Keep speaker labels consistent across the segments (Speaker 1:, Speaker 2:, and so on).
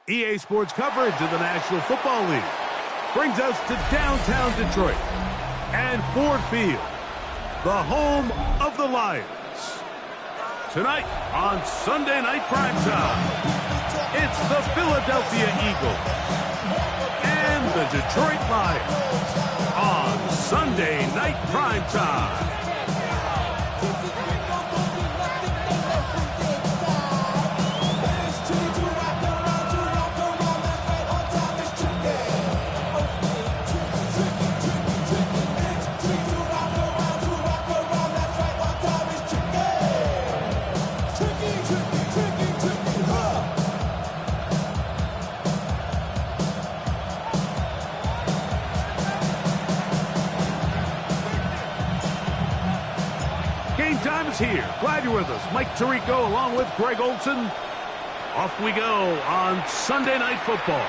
Speaker 1: EA Sports coverage of the National Football League brings us to downtown Detroit and Ford Field, the home of the Lions. Tonight on Sunday Night Primetime, it's the Philadelphia Eagles and the Detroit Lions on Sunday Night Primetime. Game time is here. Glad you're with us. Mike Tirico along with Greg Olson. Off we go on Sunday Night Football.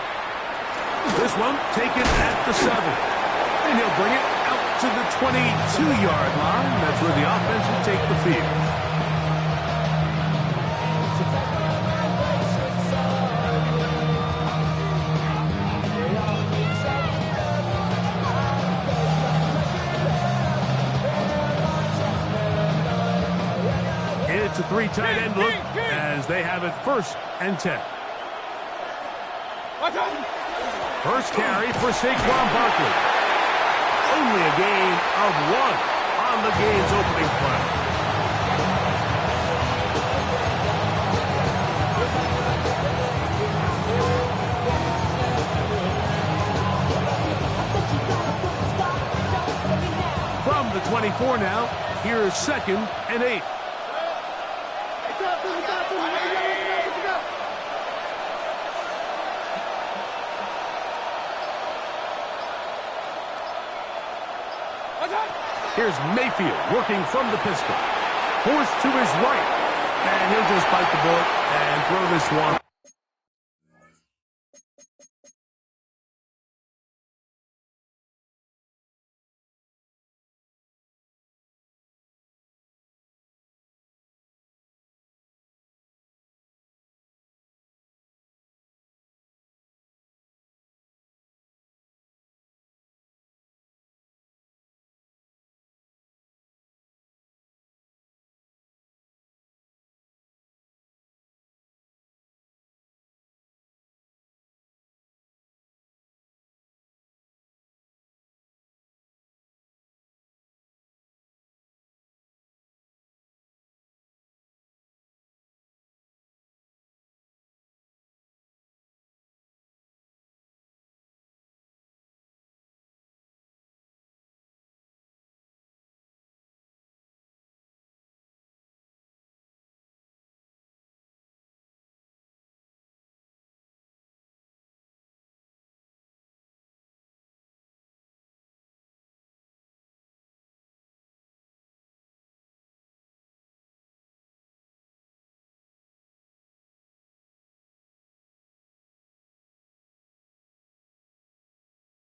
Speaker 1: This one taken at the 7. And he'll bring it out to the 22-yard line. That's where the offense will take the field. It's a 3 tight end look as they have it 1st and 10. First carry for Saquon Barkley. Only a gain of 1 on the game's opening play. From the 24 now, here's 2nd and 8. Here's Mayfield working from the pistol. Forced to his right. And he'll just bite the bullet and throw this one.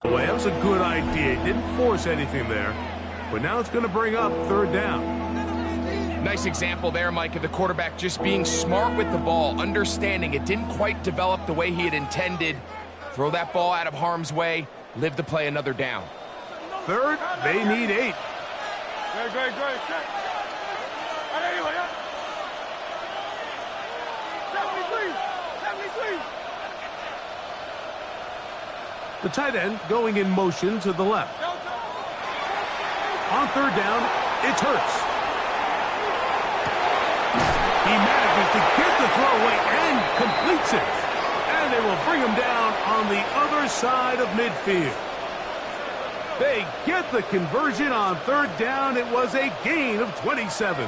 Speaker 1: That was a good idea. Didn't force anything there. But now it's going to bring up 3rd down.
Speaker 2: Nice example there, Mike, of the quarterback just being smart with the ball, understanding it didn't quite develop the way he had intended. Throw that ball out of harm's way, live to play another down.
Speaker 1: 3rd, they need 8.
Speaker 3: Great.
Speaker 1: The tight end going in motion to the left. On 3rd down, it's Hurts. He manages to get the throw away and completes it. And they will bring him down on the other side of midfield. They get the conversion on 3rd down. It was a gain of 27.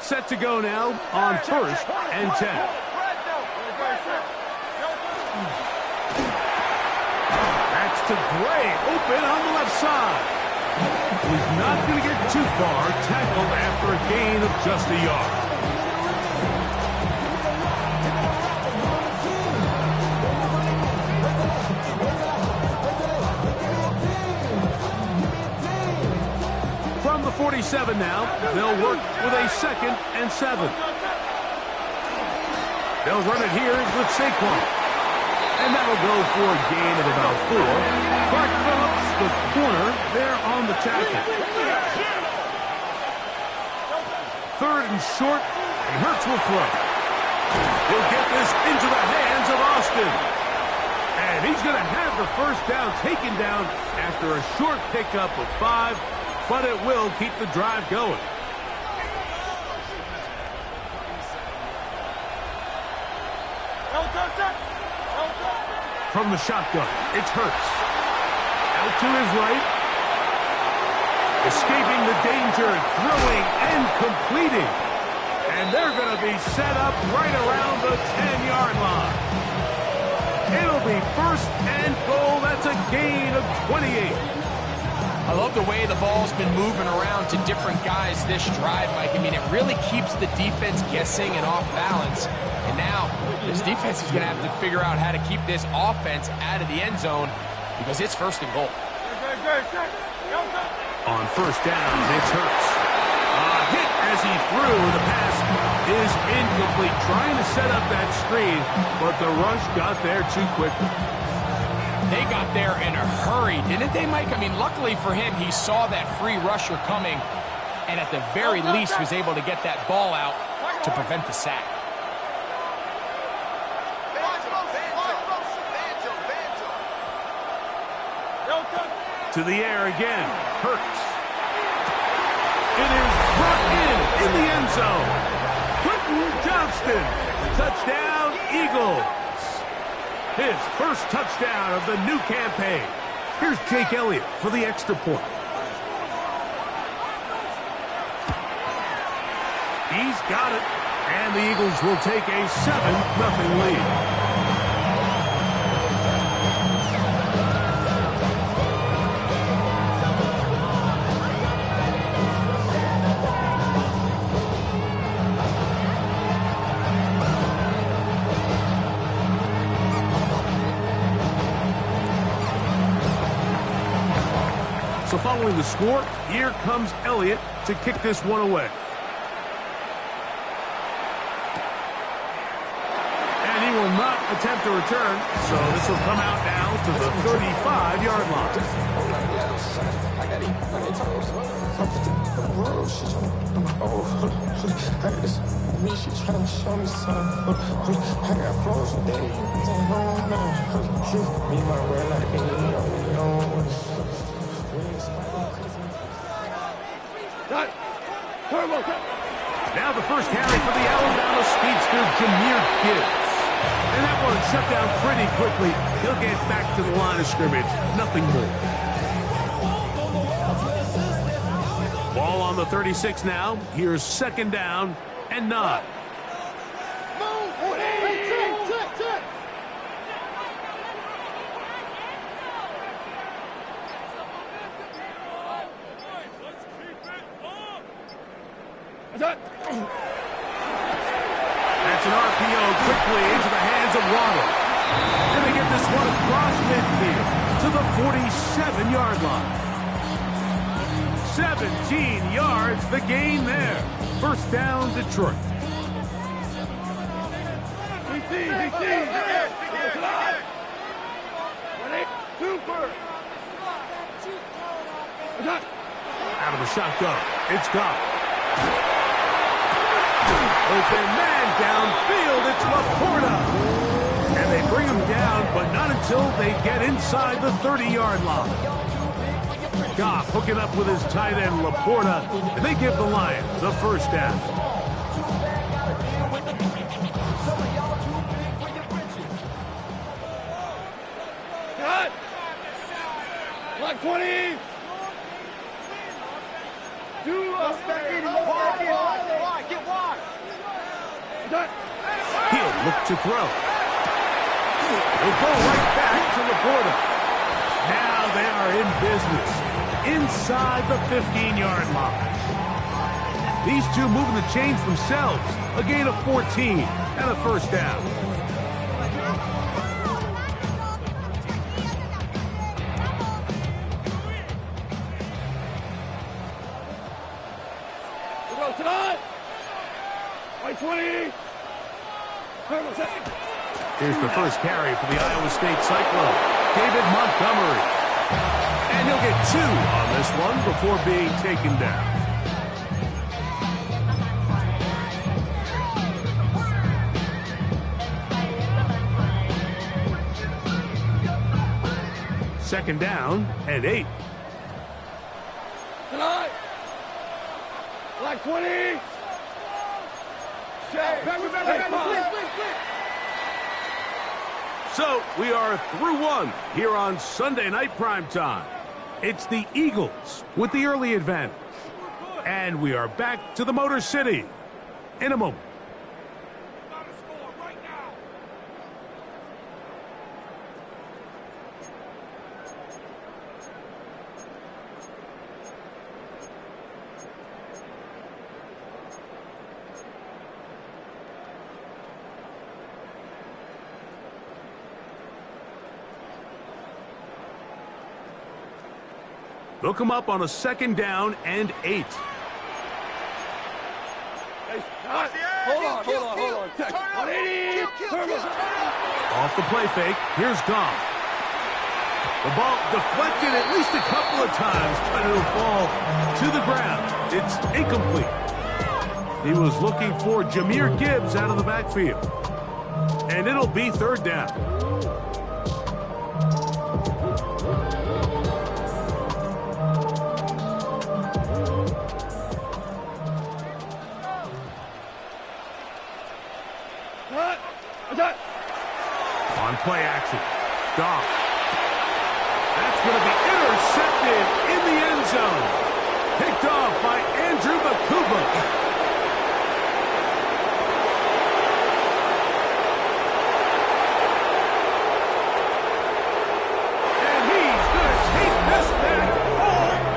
Speaker 1: Set to go now on 1st and 10. That's to Gray, open on the left side. He's not going to get too far, tackled after a gain of just a yard. 47 now. They'll work with a 2nd and 7. They'll run it here with Saquon. And that'll go for a gain of about 4. Clark Phillips, the corner, there on the tackle. 3rd and short, and Hurts will throw. He'll get this into the hands of Austin. And he's going to have the first down taken down after a short pickup of 5, but it will keep the drive going. From the shotgun, it's Hurts. Out to his right. Escaping the danger, throwing and completing. And they're going to be set up right around the 10-yard line. It'll be 1st and goal. That's a gain of 28.
Speaker 2: I love the way the ball's been moving around to different guys this drive, Mike. I mean, it really keeps the defense guessing and off balance. And now, this defense is going to have to figure out how to keep this offense out of the end zone because it's 1st and goal.
Speaker 1: On 1st down, it's Hurts. A hit as he threw. The pass is incomplete. Trying to set up that screen, but the rush got there too quickly.
Speaker 2: They got there in a hurry, didn't they, Mike? I mean, luckily for him, he saw that free rusher coming and at the very least was able to get that ball out to prevent the sack.
Speaker 1: To the air again. Hurts. It is brought in the end zone. Quentin Johnston. Touchdown, Eagles. His first touchdown of the new campaign. Here's Jake Elliott for the extra point. He's got it. And the Eagles will take a 7-0 lead. So following the score, here comes Elliott to kick this one away. And he will not attempt a return, so this will come out now to the 35-yard line. Now the first carry for the Alabama speedster, Jahmyr Gibbs. And that one shut down pretty quickly. He'll get back to the line of scrimmage. Nothing more. Ball on the 36 now. Here's 2nd down and 9. That's an RPO quickly into the hands of Waddle. And they get this one across midfield to the 47-yard line. 17 yards, the gain there. 1st down, Detroit. Out of the shotgun, it's Goff. Open man downfield, it's Laporta. And they bring him down, but not until they get inside the 30-yard line. Goff hooking up with his tight end, Laporta, and they give the Lions the 1st down.
Speaker 3: Cut! Block 20!
Speaker 1: He'll look to throw. He'll go right back to Laporta. Now they are in business inside the 15-yard line. These two moving the chains themselves. A gain of 14 and a 1st down.
Speaker 3: Like 20.
Speaker 1: Here's the first carry for the Iowa State Cyclone, David Montgomery. And he'll get 2 on this one before being taken down. Second down and 8.
Speaker 3: Tonight. Like 20.
Speaker 1: So we are through one here on Sunday Night Primetime. It's the Eagles with the early advantage. And we are back to the Motor City in a moment. They'll come up on a second down and 8.
Speaker 3: Hey, hold on. 180.
Speaker 1: Off the play fake, here's Goff. The ball deflected at least a couple of times, but it'll fall to the ground. It's incomplete. He was looking for Jahmyr Gibbs out of the backfield. And it'll be third down. On play action, Goff. That's going to be intercepted in the end zone. Picked off by Andrew Bakuba. And he's going to take this back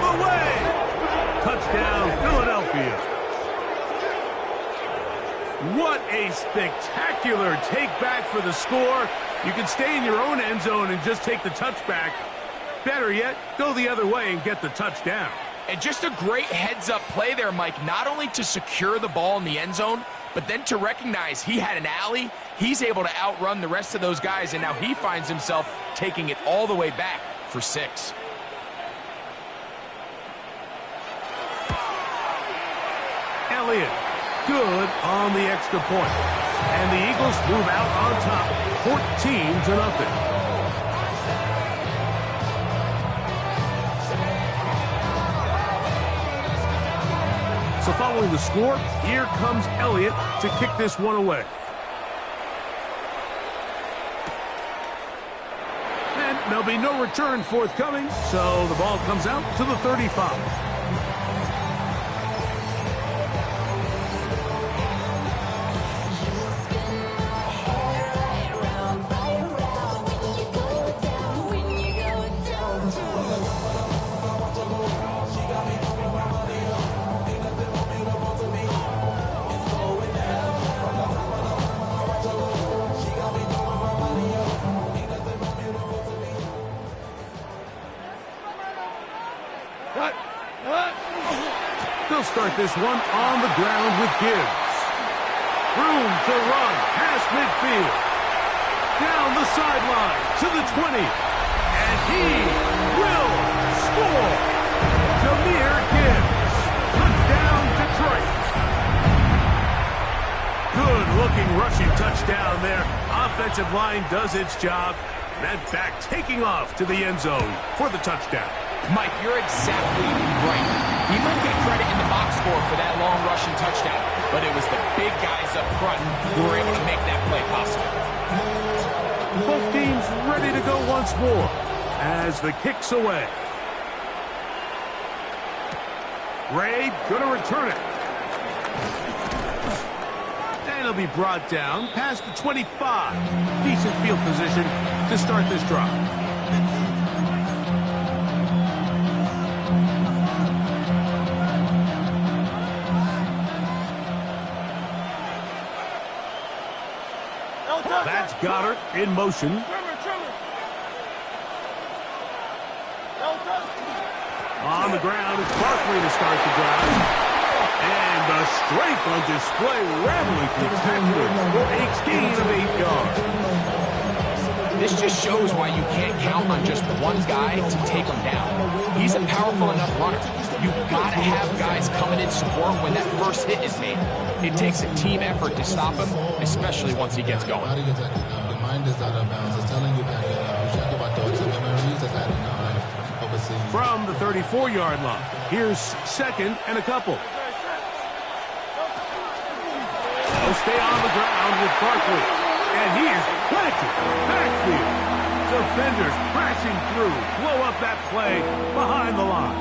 Speaker 1: all the way. Touchdown, Philadelphia. What a spectacular take back for the score. You can stay in your own end zone and just take the touchback. Better yet, go the other way and get the touchdown.
Speaker 2: And just a great heads-up play there, Mike, not only to secure the ball in the end zone, but then to recognize he had an alley. He's able to outrun the rest of those guys, and now he finds himself taking it all the way back for 6.
Speaker 1: Elliott. Good on the extra point. And the Eagles move out on top, 14-0. So following the score, here comes Elliott to kick this one away. And there'll be no return forthcoming, so the ball comes out to the 35. They'll start this one on the ground with Gibbs. Room to run past midfield. Down the sideline to the 20. And he will score. Jahmyr Gibbs. Touchdown, Detroit. Good-looking rushing touchdown there. Offensive line does its job. That back taking off to the end zone for the touchdown.
Speaker 2: Mike, you're exactly right. He might get credit in the box score for that long rushing touchdown, but it was the big guys up front who were able to make that play possible.
Speaker 1: Both teams ready to go once more as the kick's away. Ray gonna return it. And it'll be brought down past the 25. Decent field position to start this drive. That's Goddard in motion. On the ground, it's Barkley to start the drive. And the strength on display, rattling through tacklers for a gain of 8 yards.
Speaker 2: This just shows why you can't count on just one guy to take him down. He's a powerful enough runner. You've got to have guys coming in support when that first hit is made. It takes a team effort to stop him, especially once he gets going.
Speaker 4: The mind is out of bounds. It's telling you back
Speaker 1: from the 34-yard line. Here's second and a couple. They'll stay on the ground with Barkley. And he is planted backfield. Defenders crashing through. Blow up that play behind the line.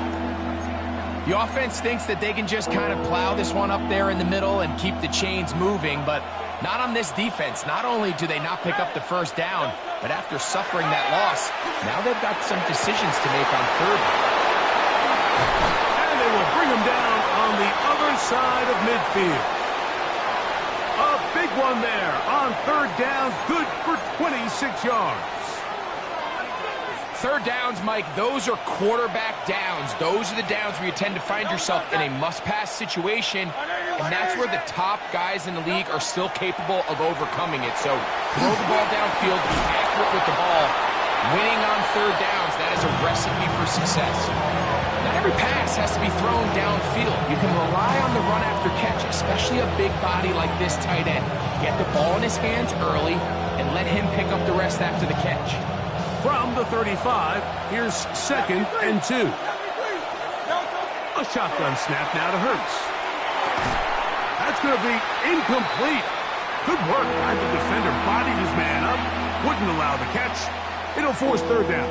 Speaker 2: The offense thinks that they can just kind of plow this one up there in the middle and keep the chains moving, but not on this defense. Not only do they not pick up the first down, but after suffering that loss, now they've got some decisions to make on third.
Speaker 1: And they will bring him down on the other side of midfield. A big one there on third down, good for 26 yards.
Speaker 2: Third downs, Mike, those are quarterback downs. Those are the downs where you tend to find yourself in a must-pass situation, and that's where the top guys in the league are still capable of overcoming it. So throw the ball downfield, be accurate with the ball. Winning on third downs, that is a recipe for success. Not every pass has to be thrown downfield. You can rely on the run after catch, especially a big body like this tight end. Get the ball in his hands early and let him pick up the rest after the catch.
Speaker 1: From the 35, here's second and 2. A shotgun snap now to Hurts. That's going to be incomplete. Good work by the defender. Bodied his man up. Wouldn't allow the catch. It'll force third down.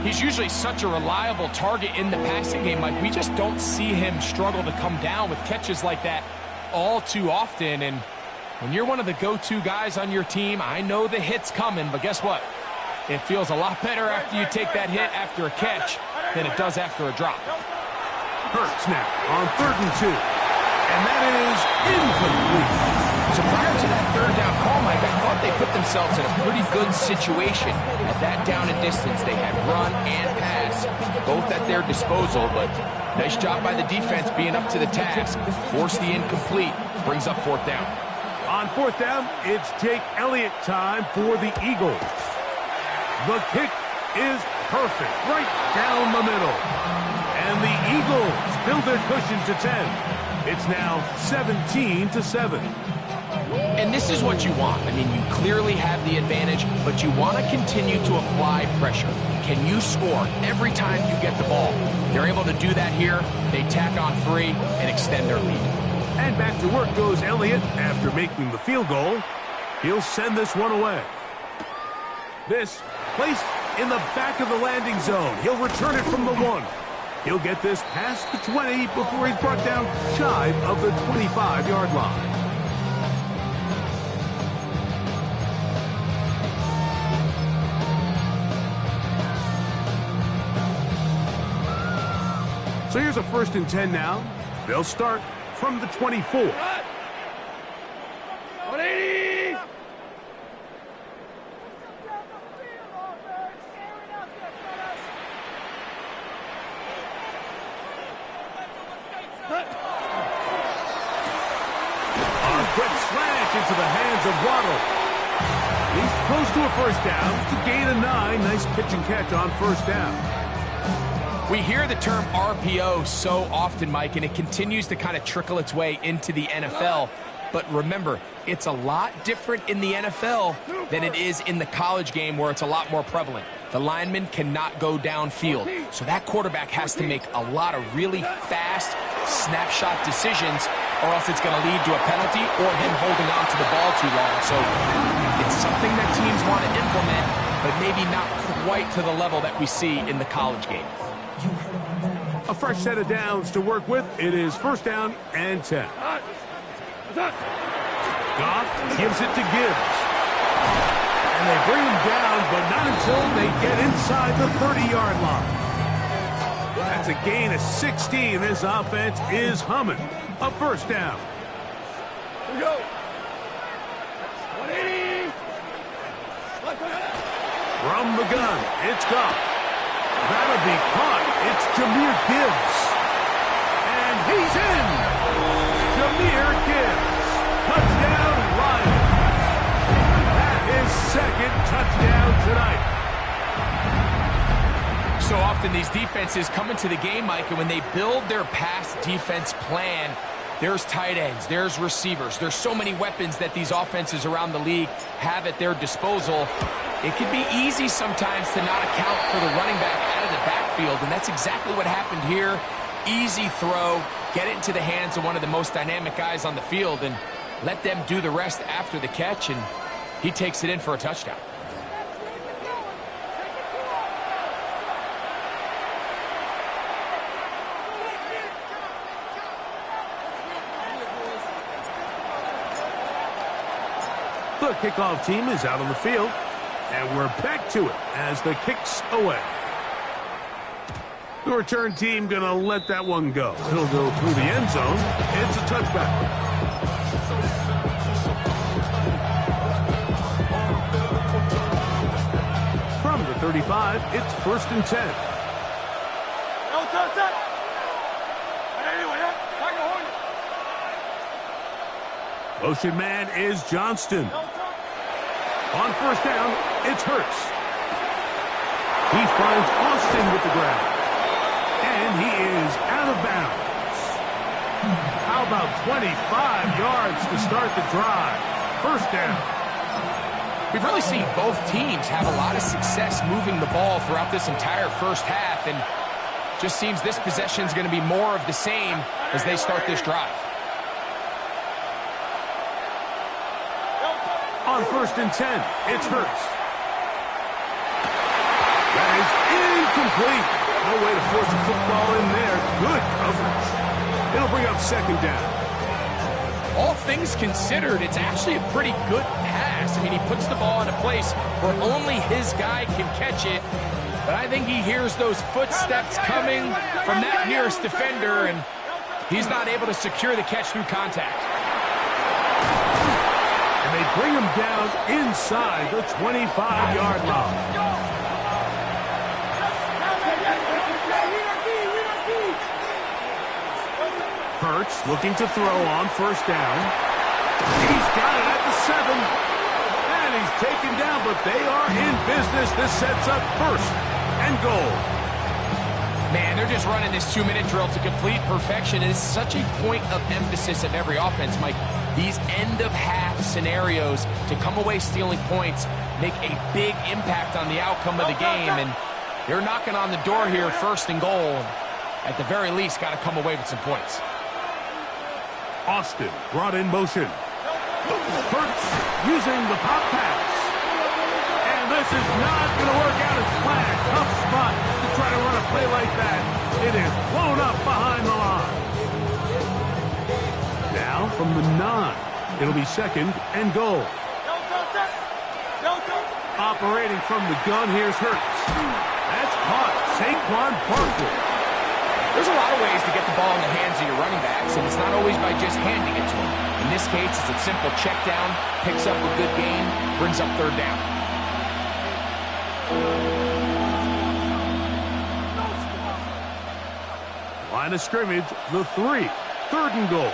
Speaker 2: He's usually such a reliable target in the passing game, Mike. We just don't see him struggle to come down with catches like that all too often. And when you're one of the go-to guys on your team, I know the hit's coming, but guess what? It feels a lot better after you take that hit after a catch than it does after a drop.
Speaker 1: Hurts now on third and 2. And that is incomplete.
Speaker 2: So prior to that third down call, Mike, I thought they put themselves in a pretty good situation. At that down and distance, they had run and pass, both at their disposal. But nice job by the defense being up to the task. Force the incomplete. Brings up fourth down.
Speaker 1: On fourth down, it's Jake Elliott time for the Eagles. The kick is perfect, right down the middle. And the Eagles build their cushion to 10. It's now 17-7.
Speaker 2: And this is what you want. I mean, you clearly have the advantage, but you want to continue to apply pressure. Can you score every time you get the ball? They're able to do that here. They tack on 3 and extend their lead.
Speaker 1: And back to work goes Elliott after making the field goal. He'll send this one away. This placed in the back of the landing zone. He'll return it from the 1. He'll get this past the 20 before he's brought down shy of the 25-yard line. So here's a 1st and 10 now. They'll start from the 24.
Speaker 3: 180!
Speaker 1: A quick slant into the hands of Waddle. He's close to a first down to gain a 9. Nice pitch and catch on first down.
Speaker 2: We hear the term RPO so often, Mike, and it continues to kind of trickle its way into the NFL. But remember, it's a lot different in the NFL than it is in the college game where it's a lot more prevalent. The lineman cannot go downfield, so that quarterback has to make a lot of really fast snapshot decisions, or else it's going to lead to a penalty or him holding on to the ball too long. So it's something that teams want to implement, but maybe not quite to the level that we see in the college game.
Speaker 1: A fresh set of downs to work with. It is first down and 10. Goff gives it to Gibbs. And they bring him down, but not until they get inside the 30-yard line. That's a gain of 16. This offense is humming. A first down.
Speaker 3: Here we go. 180!
Speaker 1: From the gun, it's Goff. That'll be caught. It's Jahmyr Gibbs. And He's in! Jahmyr Gibbs. Touchdown, Lions. That is second touchdown tonight.
Speaker 2: So often these defenses come into the game, Mike, and when they build their pass defense plan, there's tight ends, there's receivers, there's so many weapons that these offenses around the league have at their disposal. It can be easy sometimes to not account for the running back out of the backfield, and that's exactly what happened here. Easy throw, get it into the hands of one of the most dynamic guys on the field, and let them do the rest after the catch, and he takes it in for a touchdown.
Speaker 1: The kickoff team is out on the field, and we're back to it as the kick's away. The return team going to let that one go. It'll go through the end zone. It's a touchback. From the 35, it's 1st and 10. Motion man is Johnston. On 1st down, it's Hurts. He finds Austin with the grab. And he is out of bounds. How about 25 yards to start the drive? 1st down.
Speaker 2: We've really seen both teams have a lot of success moving the ball throughout this entire first half, and just seems this possession is going to be more of the same as they start this drive.
Speaker 1: On 1st and 10, it's Hurts. That is incomplete. No way to force the football in there. Good coverage. It'll bring up 2nd down.
Speaker 2: All things considered, it's actually a pretty good pass. I mean, he puts the ball in a place where only his guy can catch it. But I think he hears those footsteps coming from that nearest defender, and he's not able to secure the catch through contact.
Speaker 1: And they bring him down inside the 25-yard line. Hurts looking to throw on 1st down. He's got it at the 7. And he's taken down, but they are in business. This sets up 1st and goal.
Speaker 2: Man, they're just running this 2-minute drill to complete perfection. It is such a point of emphasis of every offense, Mike. These end-of-half scenarios to come away stealing points make a big impact on the outcome of the game, and they're knocking on the door here, 1st and goal. At the very least, got to come away with some points.
Speaker 1: Austin brought in motion. Hurts using the pop pass. And this is not going to work out as planned. Tough spot to try to run a play like that. It is blown up behind the line. Now from the 9, it'll be 2nd and goal. Operating from the gun, here's Hurts. That's caught. Saquon Barkley.
Speaker 2: There's a lot of ways to get the ball in the hands of your running backs, and it's not always by just handing it to them. In this case, it's a simple check down, picks up a good gain, brings up 3rd down.
Speaker 1: Line of scrimmage, the 3, 3rd and goal.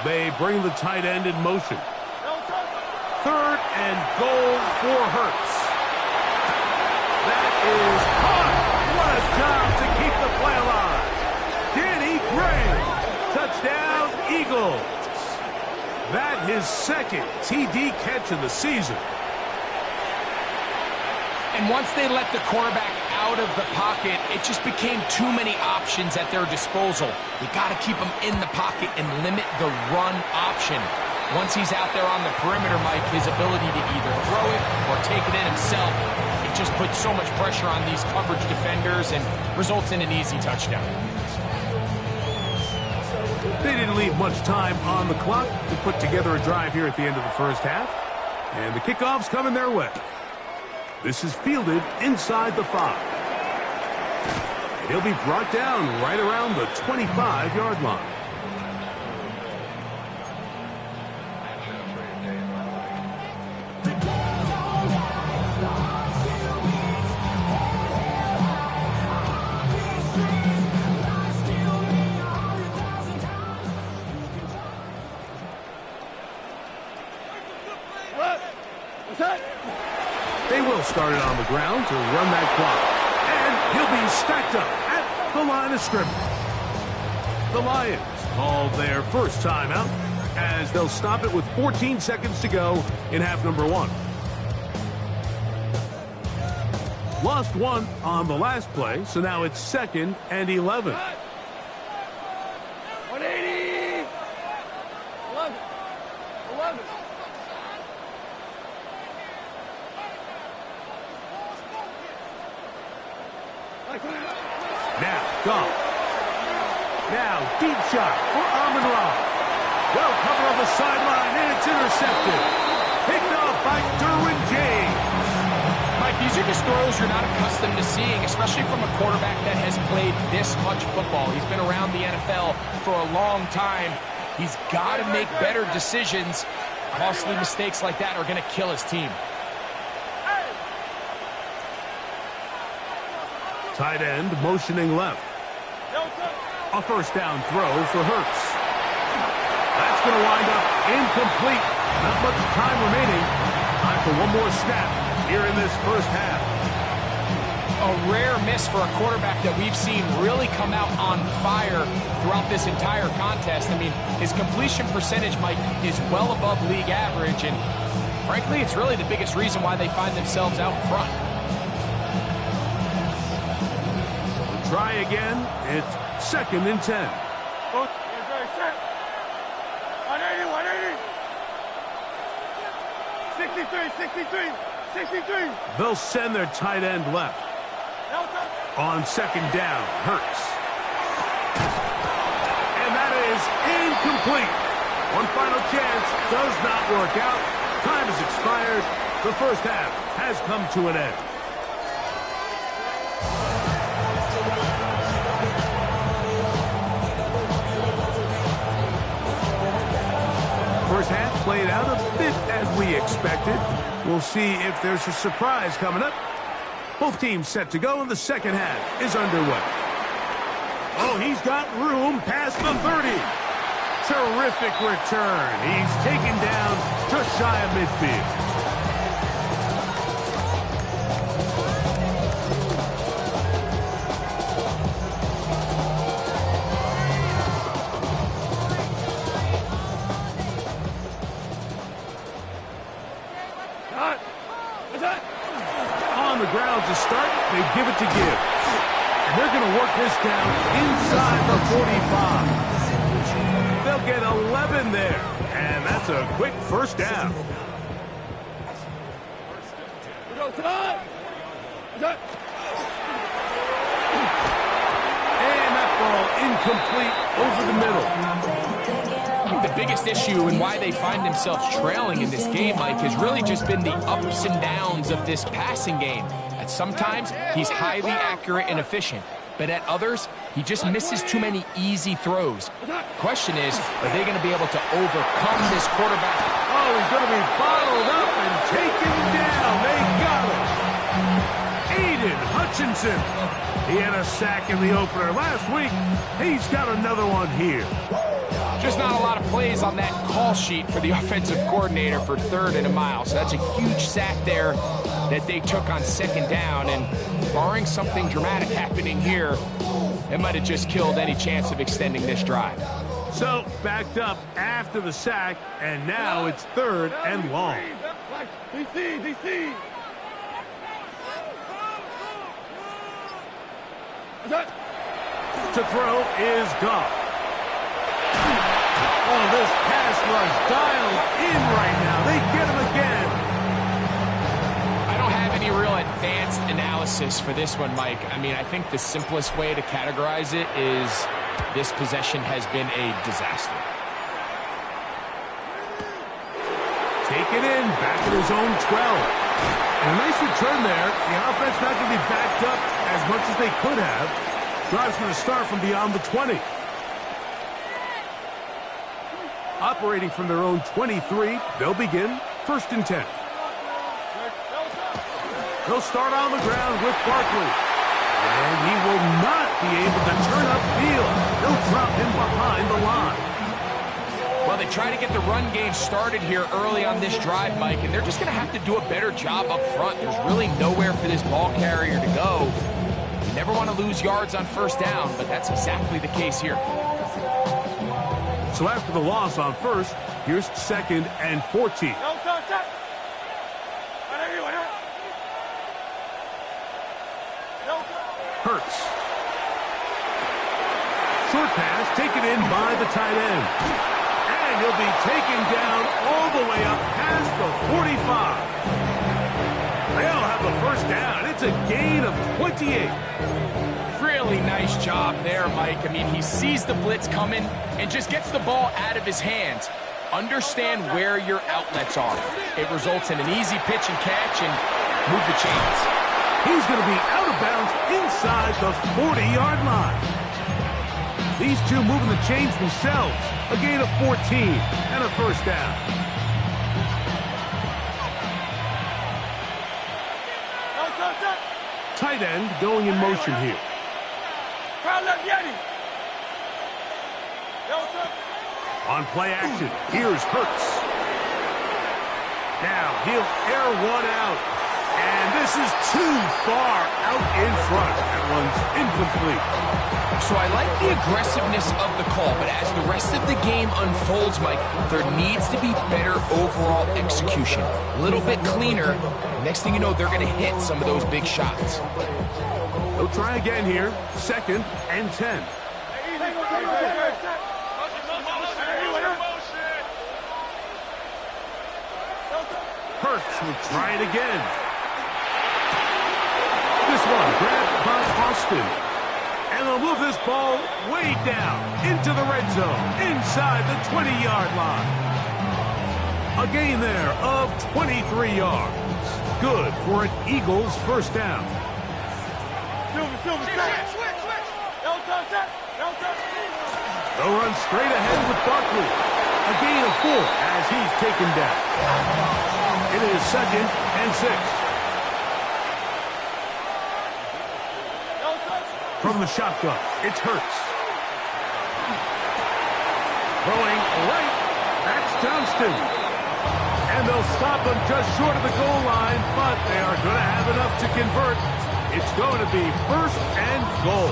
Speaker 1: They bring the tight end in motion. 3rd and goal for Hurts. That is caught. What a job to keep the play alive. Danny Gray. Touchdown, Eagles. That his 2nd TD catch of the season.
Speaker 2: And once they let the quarterback out of the pocket, it just became too many options at their disposal. You got to keep him in the pocket and limit the run option. Once he's out there on the perimeter, Mike, his ability to either throw it or take it in himself, it just puts so much pressure on these coverage defenders and results in an easy touchdown.
Speaker 1: They didn't leave much time on the clock to put together a drive here at the end of the first half. And the kickoff's coming their way. This is fielded inside the 5. And he'll be brought down right around the 25-yard line. They will start it on the ground to run that clock. And he'll be stacked up at the line of scrimmage. The Lions called their first timeout as they'll stop it with 14 seconds to go in half number 1. Lost one on the last play, so now it's 2nd and 11.
Speaker 3: 180! 11. 11.
Speaker 1: Now, Goff. Now, deep shot for Amon-Ra. Well covered on the sideline, and it's intercepted. Picked off by Derwin James.
Speaker 2: Mike, these are just throws you're not accustomed to seeing, especially from a quarterback that has played this much football. He's been around the NFL for a long time. He's got to make better decisions. Costly mistakes like that are going to kill his team.
Speaker 1: Tight end motioning left. A first down throw for Hurts. That's going to wind up incomplete. Not much time remaining. Time for one more snap here in this first half.
Speaker 2: A rare miss for a quarterback that we've seen really come out on fire throughout this entire contest. I mean, his completion percentage, Mike, is well above league average, and frankly, it's really the biggest reason why they find themselves out in front.
Speaker 1: Try again. It's 2nd and 10.
Speaker 3: 180, 180. 63.
Speaker 1: They'll send their tight end left. On 2nd down, Hurts. And that is incomplete. One final chance does not work out. Time has expired. The first half has come to an end. First half played out a bit as we expected. We'll see if there's a surprise coming up. Both teams set to go, and the second half is underway. Oh, he's got room past the 30. Terrific return. He's taken down just shy of midfield. On the ground to start, they give it to Gibbs. And they're going to work this down inside the 45. They'll get 11 there. And that's a quick first down. And that ball incomplete over the middle.
Speaker 2: The biggest issue and why they find themselves trailing in this game, Mike, has really just been the ups and downs of this passing game. At sometimes, he's highly accurate and efficient, but at others, he just misses too many easy throws. Question is, are they going to be able to overcome this quarterback?
Speaker 1: Oh, he's going to be bottled up and taken down. They got him. Aiden Hutchinson. He had a sack in the opener last week. He's got another one here.
Speaker 2: Just not a lot of plays on that call sheet for the offensive coordinator for 3rd and a mile. So that's a huge sack there that they took on 2nd down. And barring something dramatic happening here, it might have just killed any chance of extending this drive.
Speaker 1: So, backed up after the sack, and now it's 3rd and long.
Speaker 3: DC.
Speaker 1: To throw is Goff. Oh, this pass rush dialed in right now. They get him again.
Speaker 2: I don't have any real advanced analysis for this one, Mike. I mean, I think the simplest way to categorize it is this possession has been a disaster.
Speaker 1: Take it in, back at his own 12. And a nice return there. The offense not going to be backed up as much as they could have. Drive's going to start from beyond the 20. Operating from their own 23, they'll begin 1st and 10. They'll start on the ground with Barkley. And he will not be able to turn upfield. They'll drop him behind the line.
Speaker 2: Well, they try to get the run game started here early on this drive, Mike, and they're just going to have to do a better job up front. There's really nowhere for this ball carrier to go. You never want to lose yards on first down, but that's exactly the case here.
Speaker 1: So after the loss on first, here's 2nd and 14. Hurts. Short pass taken in by the tight end. And he'll be taken down all the way up past the 45. They'll have the first down. It's a gain of 28.
Speaker 2: Really nice job there, Mike. I mean, he sees the blitz coming and just gets the ball out of his hands. Understand where your outlets are. It results in an easy pitch and catch and move the chains.
Speaker 1: He's going to be out of bounds inside the 40-yard line. These two moving the chains themselves. A gain of 14 and a first down. Tight end going in motion here. On play action, here's Hurts. Now he'll air one out. And this is too far out in front. That one's incomplete.
Speaker 2: So I like the aggressiveness of the call, but as the rest of the game unfolds, Mike, there needs to be better overall execution. A little bit cleaner. Next thing you know, they're going to hit some of those big shots.
Speaker 1: They'll try again here. 2nd and 10. Hurts will try it again. This one grabbed by Austin. And they'll move this ball way down into the red zone, inside the 20-yard line. A gain there of 23 yards. Good for an Eagles first down. They'll run straight ahead with Barkley. A gain of 4 as he's taken down. It is 2nd and 6. From the shotgun, it's Hurts. Throwing right, that's Johnston. And they'll stop him just short of the goal line, but they are going to have enough to convert. It's going to be 1st and goal.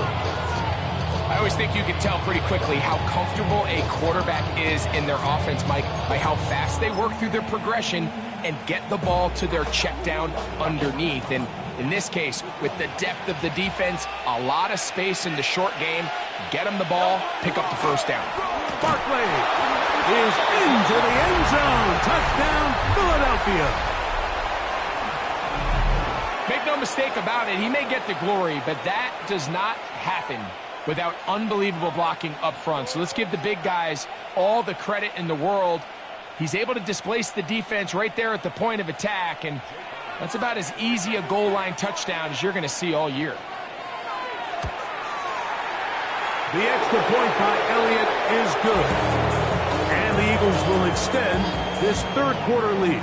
Speaker 2: I always think you can tell pretty quickly how comfortable a quarterback is in their offense, Mike, by how fast they work through their progression and get the ball to their check down underneath. And in this case, with the depth of the defense, a lot of space in the short game, get them the ball, pick up the first down.
Speaker 1: Barkley is into the end zone. Touchdown, Philadelphia.
Speaker 2: Make no mistake about it, he may get the glory, but that does not happen without unbelievable blocking up front. So let's give the big guys all the credit in the world. He's able to displace the defense right there at the point of attack, and that's about as easy a goal line touchdown as you're going to see all year.
Speaker 1: The extra point by Elliott is good. And the Eagles will extend this third quarter lead.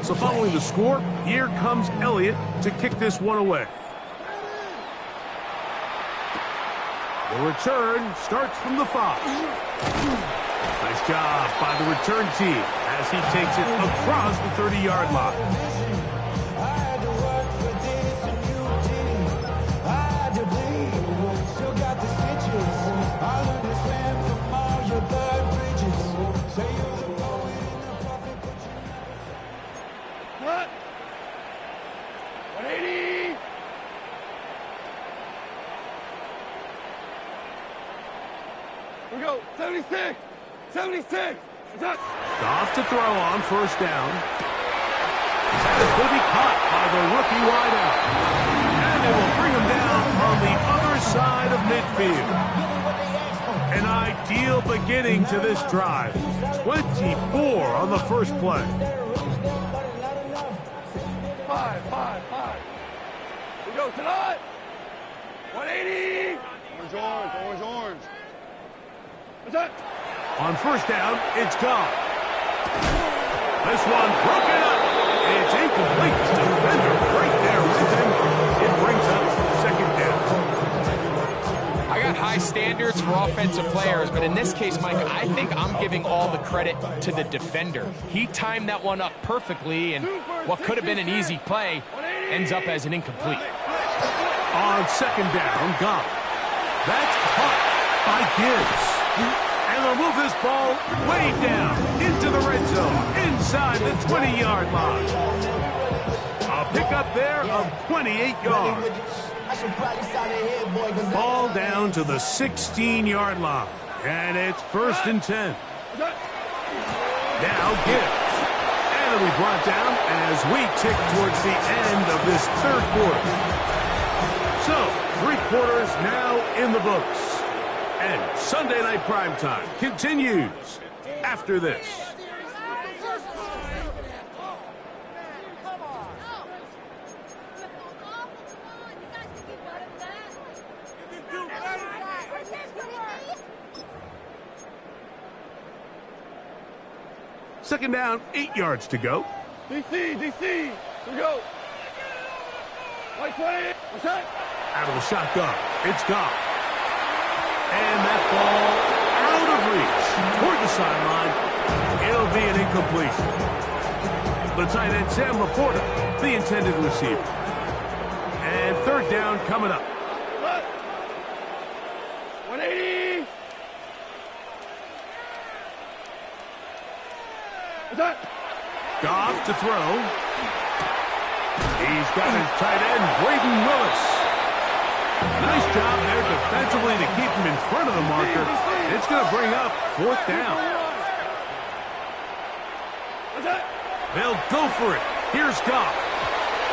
Speaker 1: So following the score, here comes Elliott to kick this one away. The return starts from the 5. Nice job by the return team as he takes it across the 30-yard line.
Speaker 3: What? 180. We go. 76. 76.
Speaker 1: Goff to throw on first down. That is going to be caught by the rookie wideout. And they will bring him down on the other side of midfield. An ideal beginning to this drive. 24 on the first play.
Speaker 3: 5. We go tonight. 180. Orange. What's that?
Speaker 1: On first down, it's Goff. This one broken up. It's incomplete. Defender right there with him. It brings up second down.
Speaker 2: I got high high standards for offensive players, but in this case, Mike, I think I'm giving all the credit to the defender. He timed that one up perfectly, and what could have been an easy play ends up as an incomplete.
Speaker 1: On second down, Goff. That's caught by Gibbs. And they'll move this ball way down into the red zone, inside the 20-yard line. A pickup there of 28 yards. Ball down to the 16-yard line. And it's 1st and 10. Now Gibbs. And it'll be brought down as we tick towards the end of this third quarter. So, 3 quarters now in the books. And Sunday Night Primetime continues after this. Second down, 8 yards to go.
Speaker 3: DC, here we go. White 20, what's that?
Speaker 1: Out of the shotgun, it's Goff. And that ball out of reach toward the sideline. It'll be an incompletion. The tight end, Sam Laporta, the intended receiver. And third down coming up.
Speaker 3: 180. What's that?
Speaker 1: Goff to throw. He's got his tight end, Braden Willis. Nice job there defensively to keep him in front of the marker. It's going to bring up 4th down. They'll go for it. Here's Goff.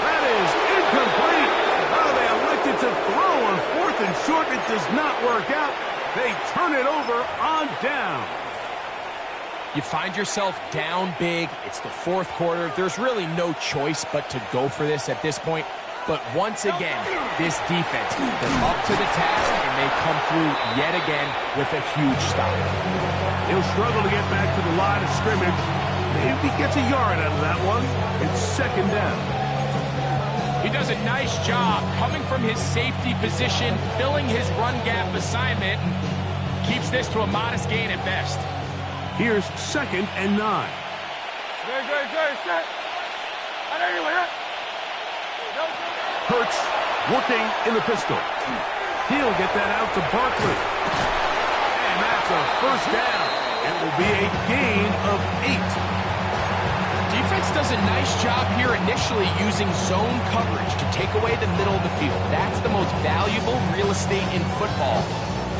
Speaker 1: That is incomplete. Oh, they elected to throw on 4th and short. It does not work out. They turn it over on down.
Speaker 2: You find yourself down big. It's the 4th quarter. There's really no choice but to go for this at this point. But once again, this defense, they're up to the task, and they come through yet again with a huge stop.
Speaker 1: He'll struggle to get back to the line of scrimmage. Maybe he gets a yard out of that one. It's second down.
Speaker 2: He does a nice job coming from his safety position, filling his run gap assignment, and keeps this to a modest gain at best.
Speaker 1: Here's 2nd and 9.
Speaker 3: Good, set. Anyway,
Speaker 1: Hurts working in the pistol. He'll get that out to Barkley. And that's a 1st down. It will be a gain of 8.
Speaker 2: Defense does a nice job here initially using zone coverage to take away the middle of the field. That's the most valuable real estate in football.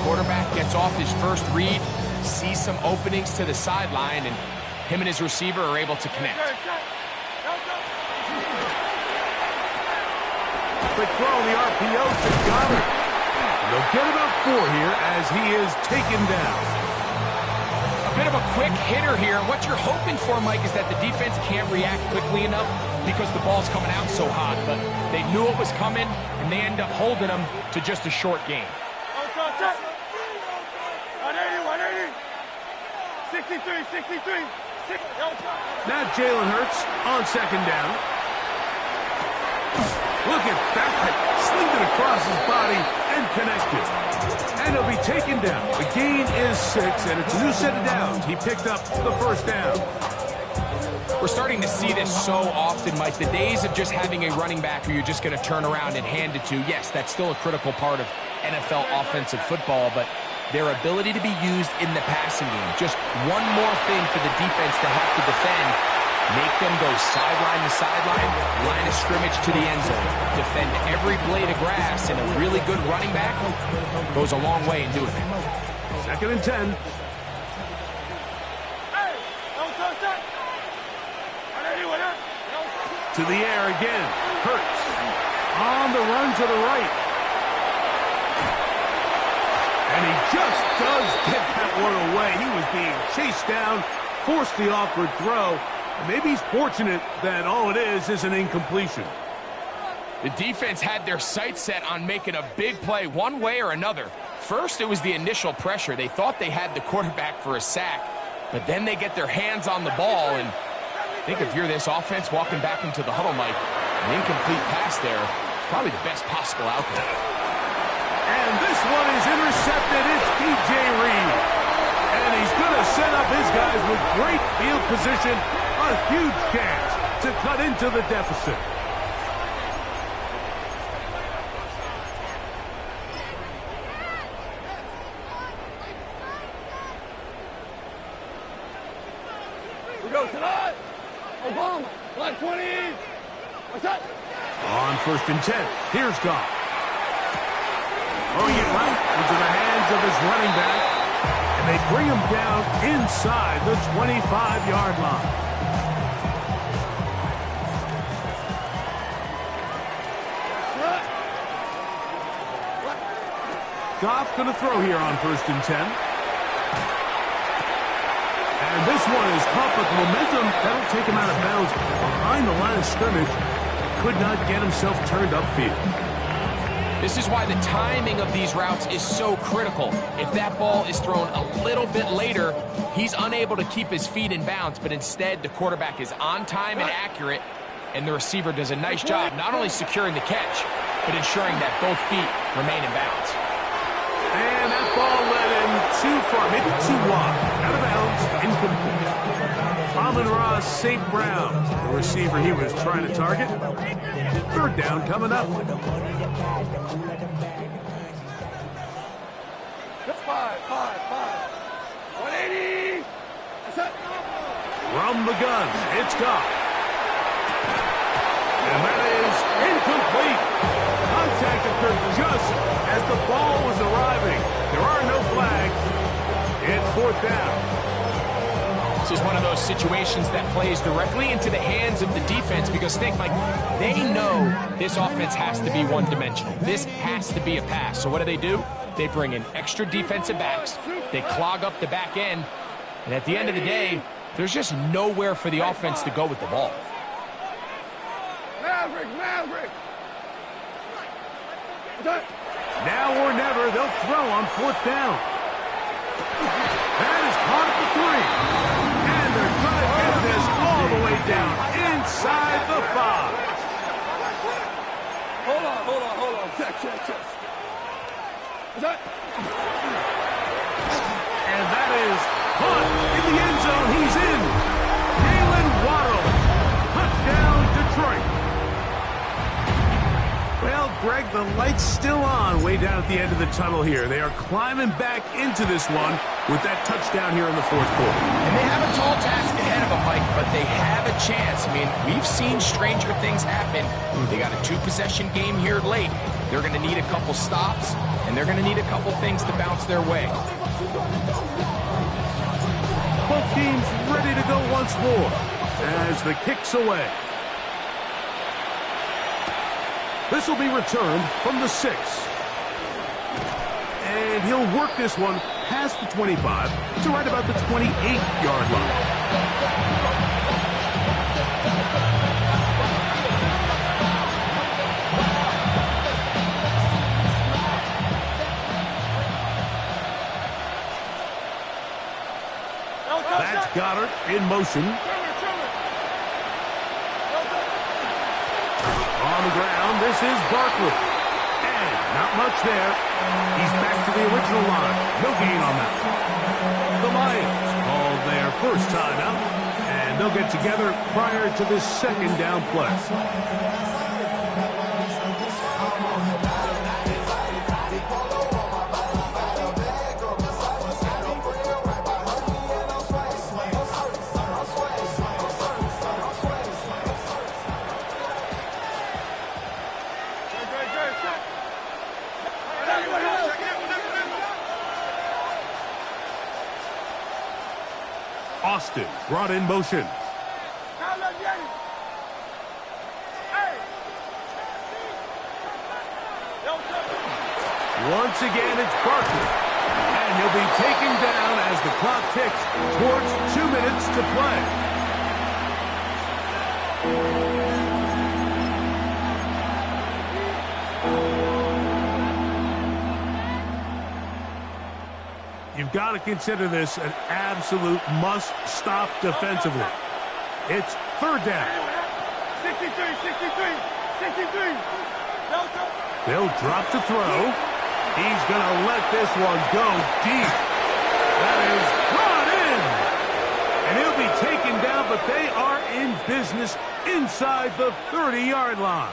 Speaker 2: Quarterback gets off his first read, sees some openings to the sideline, and him and his receiver are able to connect.
Speaker 1: Quick throw on the RPO to Goddard. They'll get about 4 here as he is taken down.
Speaker 2: A bit of a quick hitter here. What you're hoping for, Mike, is that the defense can't react quickly enough because the ball's coming out so hot. But they knew it was coming, and they end up holding them to just a short game.
Speaker 3: 180. 63.
Speaker 1: Now Jalen Hurts on second down. Look at that. Slinged it across his body and connected. And he'll be taken down. The gain is 6, and it's a new set of downs. He picked up the 1st down.
Speaker 2: We're starting to see this so often, Mike. The days of just having a running back who you're just going to turn around and hand it to, yes, that's still a critical part of NFL offensive football, but their ability to be used in the passing game, just one more thing for the defense to have to defend, make them go sideline to sideline, line of scrimmage to the end zone, defend every blade of grass, and a really good running back goes a long way in doing that.
Speaker 1: 2nd and 10. To the air again. Hurts. On the run to the right. And he just does get that one away. He was being chased down, forced the awkward throw. Maybe he's fortunate that all it is an incompletion.
Speaker 2: The defense had their sights set on making a big play one way or another. First, it was the initial pressure. They thought they had the quarterback for a sack, but then they get their hands on the ball, and I think if you're this offense walking back into the huddle, Mike, an incomplete pass there is probably the best possible outcome.
Speaker 1: And this one is intercepted. It's DJ Reed. And he's going to set up his guys with great field position. A huge chance to cut into the deficit.
Speaker 3: We go tonight. Obama, black 20s. What's that?
Speaker 1: On 1st and 10, here's Goff. Throwing it right into the hands of his running back. And they bring him down inside the 25-yard line. Goff going to throw here on 1st and 10. And this one is caught, but the momentum, that'll take him out of bounds behind the line of scrimmage. Could not get himself turned upfield.
Speaker 2: This is why the timing of these routes is so critical. If that ball is thrown a little bit later, he's unable to keep his feet in bounds, but instead the quarterback is on time and accurate, and the receiver does a nice job not only securing the catch, but ensuring that both feet remain in bounds.
Speaker 1: And that ball led him too far, maybe too wide. Out of bounds, incomplete. Amon-Ra St. Brown, the receiver he was trying to target. 3rd down coming up.
Speaker 3: That's 5. 180. What's that?
Speaker 1: From the gun, it's Goff. And that is incomplete. Contact occurred just as the ball was arriving. There are no flags. It's 4th down.
Speaker 2: This is one of those situations that plays directly into the hands of the defense because think, Mike, they know this offense has to be one-dimensional. This has to be a pass. So what do? They bring in extra defensive backs. They clog up the back end. And at the end of the day, there's just nowhere for the offense to go with the ball.
Speaker 3: Maverick.
Speaker 1: Now or never, they'll throw on 4th down. That is caught at the 3. And they're going to get this all the way down inside the 5.
Speaker 3: Hold on. Check. What's that?
Speaker 1: And that is caught in the end zone. He's in. Jalen Waddle. Touchdown, Detroit. Well, Greg, the light's still on way down at the end of the tunnel here. They are climbing back into this one with that touchdown here in the 4th quarter.
Speaker 2: And they have a tall task ahead of them, Mike, but they have a chance. I mean, we've seen stranger things happen. They got a 2-possession game here late. They're going to need a couple stops, and they're going to need a couple things to bounce their way.
Speaker 1: Both teams ready to go once more as the kick's away. This will be returned from the 6. And he'll work this one past the 25 to right about the 28-yard line. That's Goddard in motion. On the ground, this is Barkley. And not much there. He's back to the original line. No gain on that. The Lions called their first timeout, and they'll get together prior to this 2nd down play. Austin brought in motion. Once again, it's Barkley. And he'll be taken down as the clock ticks towards 2 minutes to play. You've got to consider this an absolute must-stop defensively. It's 3rd down.
Speaker 3: 63.
Speaker 1: They'll drop to throw. He's going to let this one go deep. That is brought in. And he'll be taken down, but they are in business inside the 30-yard line.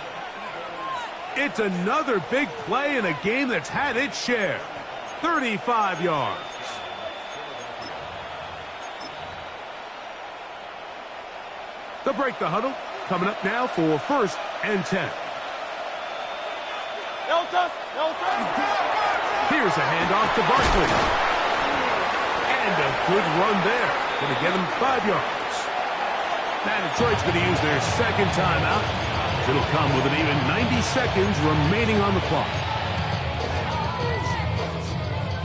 Speaker 1: It's another big play in a game that's had its share. 35 yards. They'll break the huddle. Coming up now for 1st and 10. Here's a handoff to Barkley. And a good run there. Going to get him 5 yards. Now Detroit's going to use their second timeout. It'll come with an even 90 seconds remaining on the clock.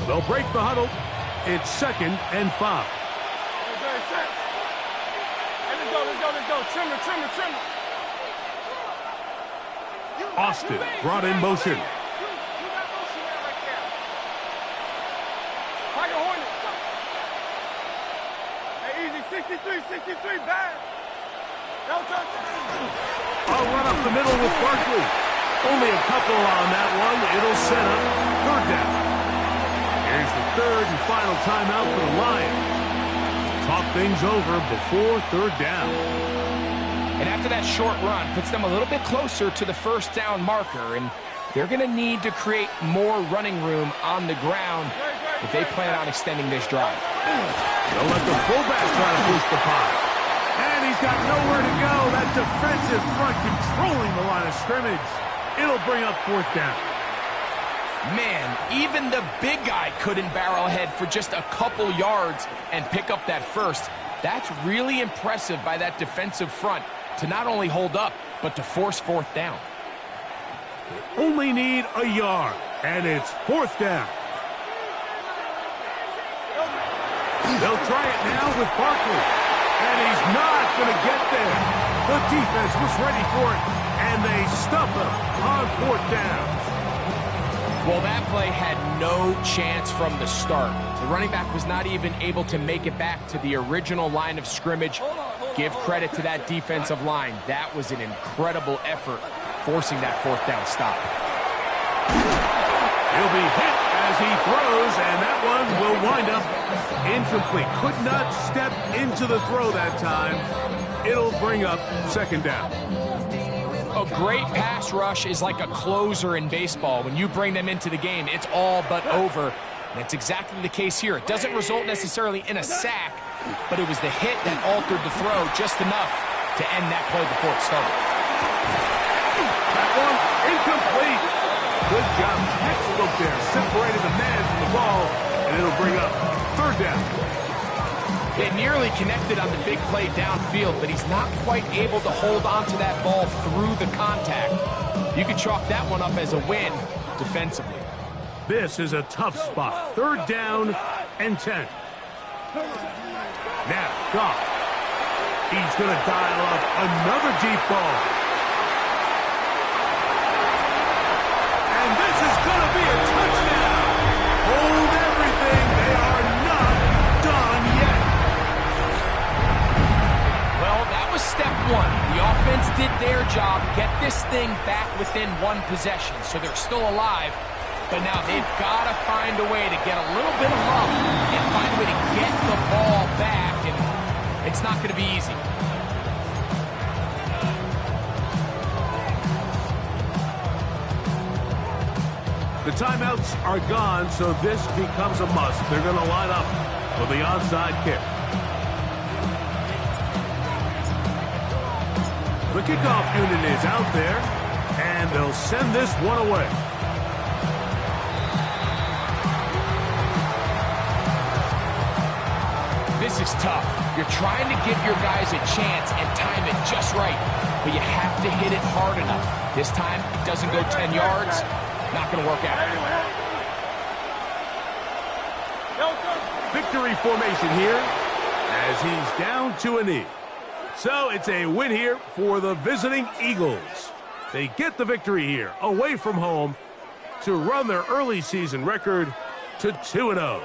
Speaker 1: They'll break the huddle. It's 2nd and 5.
Speaker 3: Let's go. Trimmer.
Speaker 1: Austin brought in motion.
Speaker 3: You got motion there right there. Tiger Hornet. Hey, easy. 63, bad. No touch.
Speaker 1: I'll run up the middle with Barkley. Only a couple on that one. It'll set up 3rd down. Here's the 3rd and final timeout for the Lions. Talk things over before 3rd down.
Speaker 2: And after that short run, puts them a little bit closer to the 1st down marker, and they're going to need to create more running room on the ground if they plan on extending this drive.
Speaker 1: They'll let the fullback try to push the pile. And he's got nowhere to go. That defensive front controlling the line of scrimmage. It'll bring up 4th down.
Speaker 2: Man, even the big guy couldn't barrel ahead for just a couple yards and pick up that 1st. That's really impressive by that defensive front to not only hold up, but to force 4th down.
Speaker 1: Only need a yard, and it's 4th down. They'll try it now with Barkley, and he's not going to get there. The defense was ready for it, and they stuff him on 4th down.
Speaker 2: Well, that play had no chance from the start. The running back was not even able to make it back to the original line of scrimmage. Give credit to that defensive line. That was an incredible effort, forcing that 4th down stop.
Speaker 1: He'll be hit as he throws, and that one will wind up incomplete. Could not step into the throw that time. It'll bring up 2nd down.
Speaker 2: A great pass rush is like a closer in baseball. When you bring them into the game, it's all but over. And that's exactly the case here. It doesn't result necessarily in a sack, but it was the hit that altered the throw just enough to end that play before it started.
Speaker 1: That one incomplete. Good job. Textbook there. Separated the man from the ball, and it'll bring up 3rd down.
Speaker 2: They nearly connected on the big play downfield, but he's not quite able to hold on to that ball through the contact. You could chalk that one up as a win defensively.
Speaker 1: This is a tough spot. 3rd down and 10. Now, Goff. He's going to dial up another deep ball. And this is going to be a touchdown. Hold everything. They are not done yet.
Speaker 2: Well, that was step 1. The offense did their job, get this thing back within 1 possession, so they're still alive. But now they've got to find a way to get a little bit of luck and find a way to get the ball back, and it's not going to be easy.
Speaker 1: The timeouts are gone, so this becomes a must. They're going to line up for the onside kick. The kickoff unit is out there, and they'll send this one away.
Speaker 2: This is tough. You're trying to give your guys a chance and time it just right, but you have to hit it hard enough. This time, it doesn't go 10 yards. Not going to work out.
Speaker 1: Victory formation here as he's down to a knee. So it's a win here for the visiting Eagles. They get the victory here away from home to run their early season record to 2-0.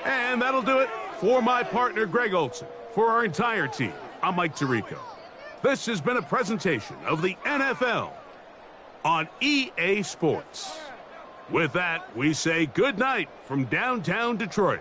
Speaker 1: And that'll do it for my partner, Greg Olson. For our entire team, I'm Mike Tirico. This has been a presentation of the NFL on EA Sports. With that, we say good night from downtown Detroit.